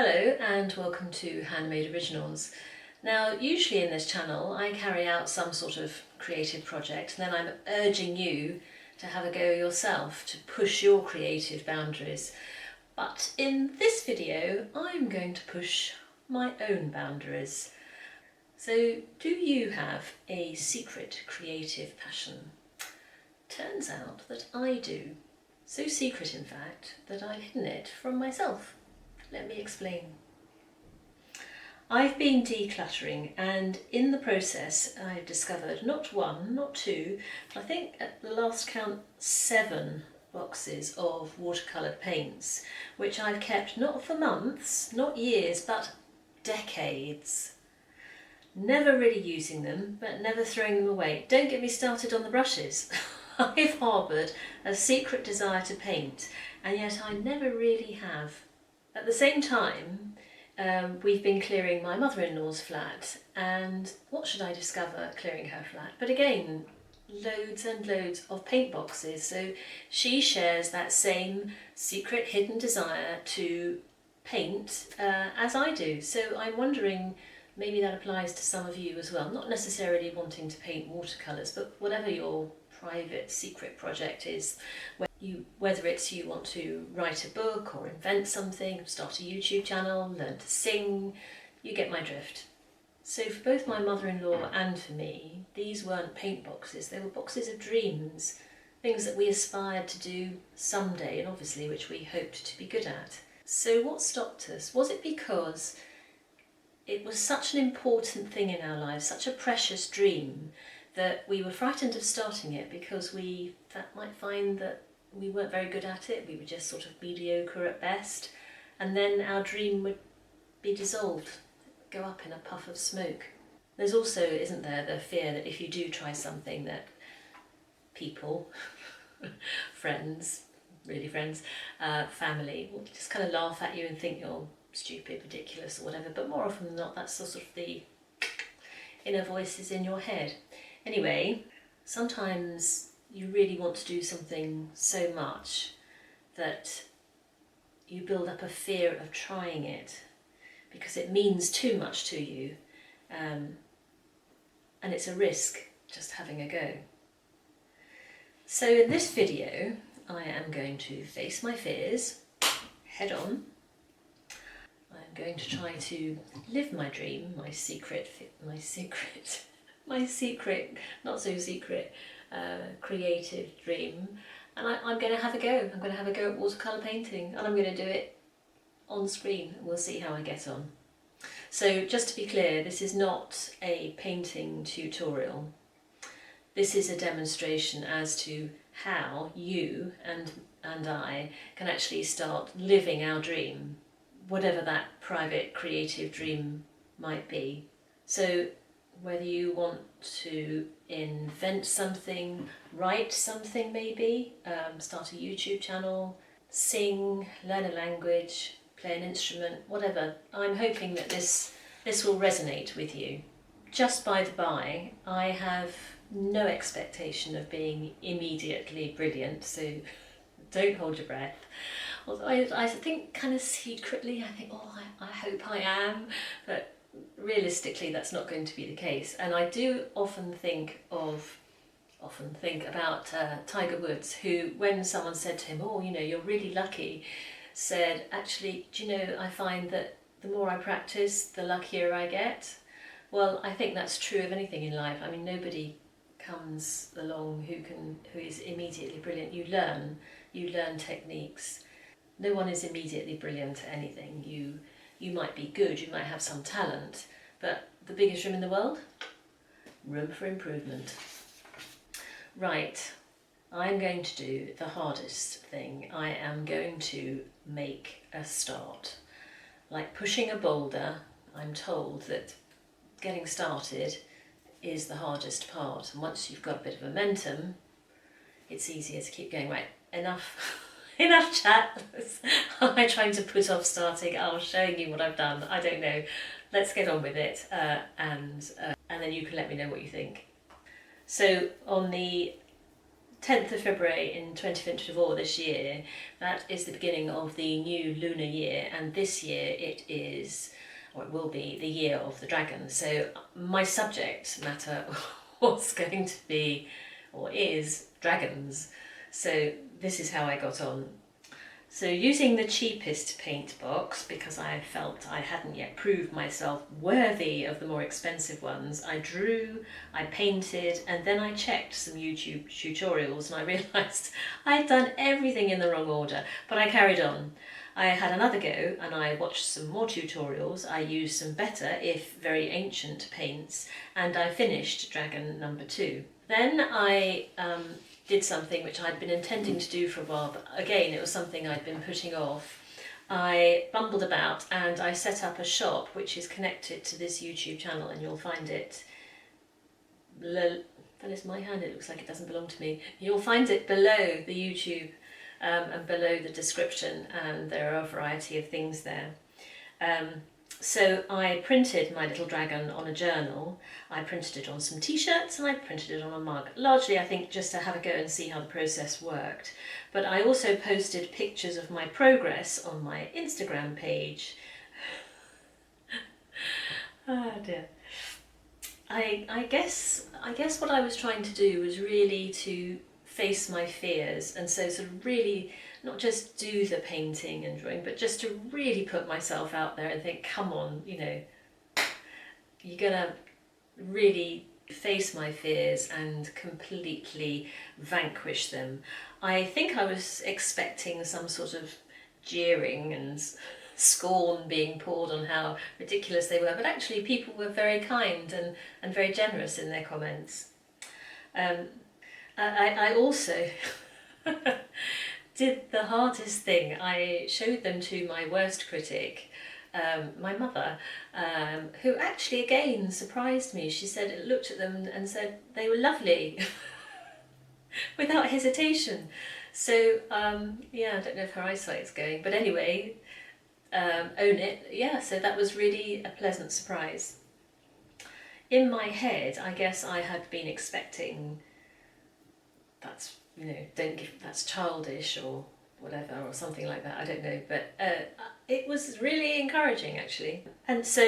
Hello and welcome to Handmade Originals. Now, usually in this channel I carry out some sort of creative project and then I'm urging you to have a go yourself, to push your creative boundaries. But in this video I'm going to push my own boundaries. So, do you have a secret creative passion? Turns out that I do. So secret, in fact, that I've hidden it from myself. Let me explain. I've been decluttering, and in the process I've discovered not one, not two, but I think at the last count 7 boxes of watercolour paints, which I've kept not for months, not years, but decades. Never really using them, but never throwing them away. Don't get me started on the brushes. I've harboured a secret desire to paint, and yet I never really have. At the same time, we've been clearing my mother-in-law's flat, and what should I discover clearing her flat? But again, loads and loads of paint boxes. So she shares that same secret hidden desire to paint as I do. So I'm wondering, maybe that applies to some of you as well. Not necessarily wanting to paint watercolours, but whatever your private secret project is, whether it's you want to write a book or invent something, start a YouTube channel, learn to sing, you get my drift. So for both my mother-in-law and for me, these weren't paint boxes, they were boxes of dreams, things that we aspired to do someday and obviously which we hoped to be good at. So what stopped us? Was it because it was such an important thing in our lives, such a precious dream, that we were frightened of starting it because we might find that we weren't very good at it, we were just sort of mediocre at best, and then our dream would be dissolved, go up in a puff of smoke. There's also, isn't there, the fear that if you do try something that people, friends, really friends, family, will just kind of laugh at you and think you're stupid, ridiculous or whatever, but more often than not that's sort of the inner voices in your head. Anyway, sometimes you really want to do something so much that you build up a fear of trying it because it means too much to you, and it's a risk just having a go. So in this video I am going to face my fears head on. I'm going to try to live my dream, my secret, not so secret, creative dream, and I'm going to have a go. I'm going to have a go at watercolour painting, and I'm going to do it on screen, and we'll see how I get on. So just to be clear, this is not a painting tutorial. This is a demonstration as to how you and I can actually start living our dream, whatever that private creative dream might be. So whether you want to invent something, write something maybe, start a YouTube channel, sing, learn a language, play an instrument, whatever, I'm hoping that this will resonate with you. Just by the by, I have no expectation of being immediately brilliant, so don't hold your breath. Although I think kind of secretly, I think, I hope I am, but realistically that's not going to be the case. And I do often think about Tiger Woods, who, when someone said to him, you're really lucky, said, actually, do you know, I find that the more I practice, the luckier I get. Well, I think that's true of anything in life. I mean, nobody comes along who is immediately brilliant. You learn techniques. No one is immediately brilliant at anything. You might be good, you might have some talent, but the biggest room in the world? Room for improvement. Right, I'm going to do the hardest thing. I am going to make a start. Like pushing a boulder, I'm told that getting started is the hardest part, and once you've got a bit of momentum, it's easier to keep going. Right, enough chat. Am I trying to put off starting? I'm showing you what I've done. I don't know. Let's get on with it, and then you can let me know what you think. So on the 10th of February in 2024 this year, that is the beginning of the new lunar year, and this year it is, or it will be, the year of the dragon. So my subject matter was going to be, or is, dragons. So this is how I got on. So using the cheapest paint box, because I felt I hadn't yet proved myself worthy of the more expensive ones, I drew, I painted, and then I checked some YouTube tutorials, and I realised I'd done everything in the wrong order, but I carried on. I had another go and I watched some more tutorials. I used some better, if very ancient, paints, and I finished Dragon number 2. Then I did something which I'd been intending to do for a while, but again it was something I'd been putting off. I bumbled about and I set up a shop which is connected to this YouTube channel, and you'll find it, that is my hand, it looks like it doesn't belong to me. You'll find it below the YouTube and below the description, and there are a variety of things there. So I printed my little dragon on a journal, I printed it on some t-shirts, and I printed it on a mug. Largely I think just to have a go and see how the process worked. But I also posted pictures of my progress on my Instagram page. Oh dear. I guess what I was trying to do was really to face my fears, and so sort of really not just do the painting and drawing, but just to really put myself out there and think, come on, you know, you're gonna really face my fears and completely vanquish them. I think I was expecting some sort of jeering and scorn being poured on how ridiculous they were, but actually people were very kind and very generous in their comments. I also did the hardest thing. I showed them to my worst critic, my mother, who actually again surprised me. She said, looked at them and said they were lovely without hesitation. So yeah, I don't know if her eyesight's going, but anyway, own it. Yeah, so that was really a pleasant surprise. In my head, I guess I had been expecting, that's, you know, that's childish or whatever, or something like that, I don't know, but it was really encouraging actually. And so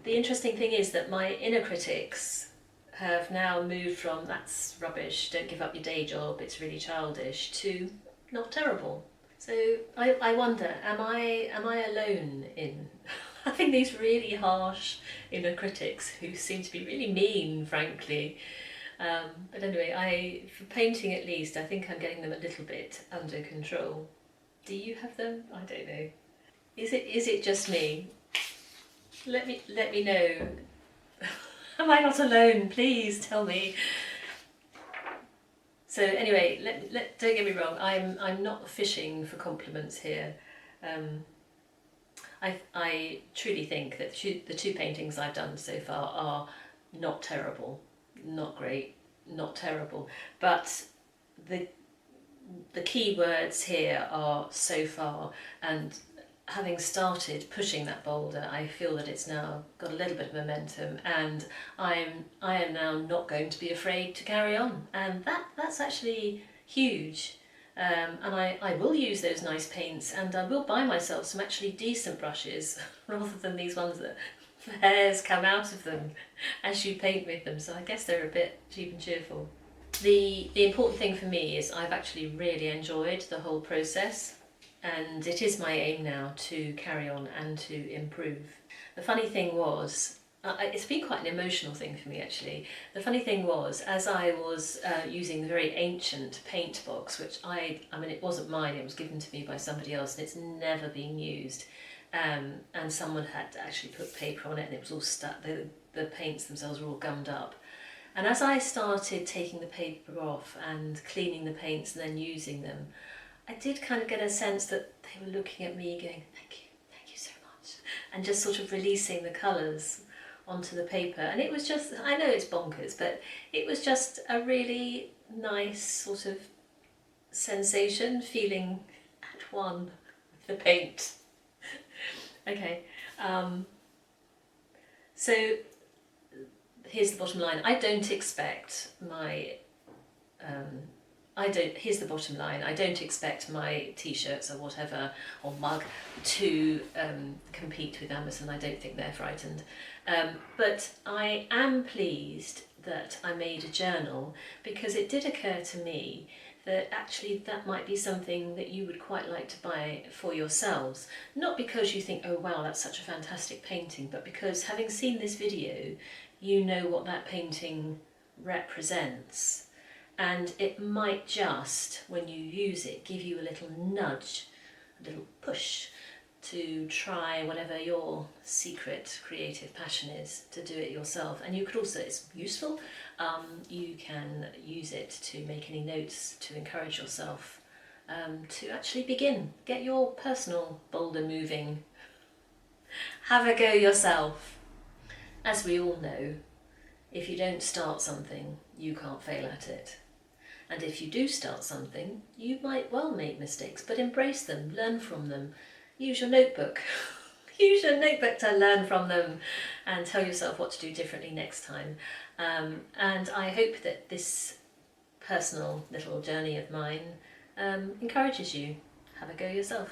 the interesting thing is that my inner critics have now moved from that's rubbish, don't give up your day job, it's really childish, to not terrible. So I wonder, am I alone in having these really harsh inner critics who seem to be really mean, frankly? But anyway, for painting at least, I think I'm getting them a little bit under control. Do you have them? I don't know. Is it just me? Let me know. Am I not alone? Please tell me. So anyway, don't get me wrong. I'm not fishing for compliments here. I truly think that the two paintings I've done so far are not terrible. Not great, not terrible, but the key words here are so far, and having started pushing that boulder, I feel that it's now got a little bit of momentum, and I am now not going to be afraid to carry on, and that's actually huge. And I will use those nice paints, and I will buy myself some actually decent brushes rather than these ones that hairs come out of them as you paint with them, so I guess they're a bit cheap and cheerful. The important thing for me is I've actually really enjoyed the whole process, and it is my aim now to carry on and to improve. The funny thing was, it's been quite an emotional thing for me actually. The funny thing was, as I was using the very ancient paint box, which I mean it wasn't mine, it was given to me by somebody else and it's never been used. And someone had actually put paper on it and it was all stuck, the paints themselves were all gummed up. And as I started taking the paper off and cleaning the paints and then using them, I did kind of get a sense that they were looking at me going, thank you so much, and just sort of releasing the colours onto the paper. And it was just, I know it's bonkers, but it was just a really nice sort of sensation, feeling at one with the paint. Okay, so here's the bottom line. I don't expect my here's the bottom line, I don't expect my t-shirts or whatever, or mug, to compete with Amazon. I don't think they're frightened. But I am pleased that I made a journal, because it did occur to me that actually that might be something that you would quite like to buy for yourselves. Not because you think, oh wow, that's such a fantastic painting, but because having seen this video, you know what that painting represents. And it might just, when you use it, give you a little nudge, a little push to try whatever your secret creative passion is, to do it yourself. And you could also, it's useful, you can use it to make any notes to encourage yourself to actually begin. Get your personal boulder moving. Have a go yourself. As we all know, if you don't start something, you can't fail at it. And if you do start something, you might well make mistakes, but embrace them, learn from them. Use your notebook. Use your notebook to learn from them and tell yourself what to do differently next time. And I hope that this personal little journey of mine encourages you. Have a go yourself.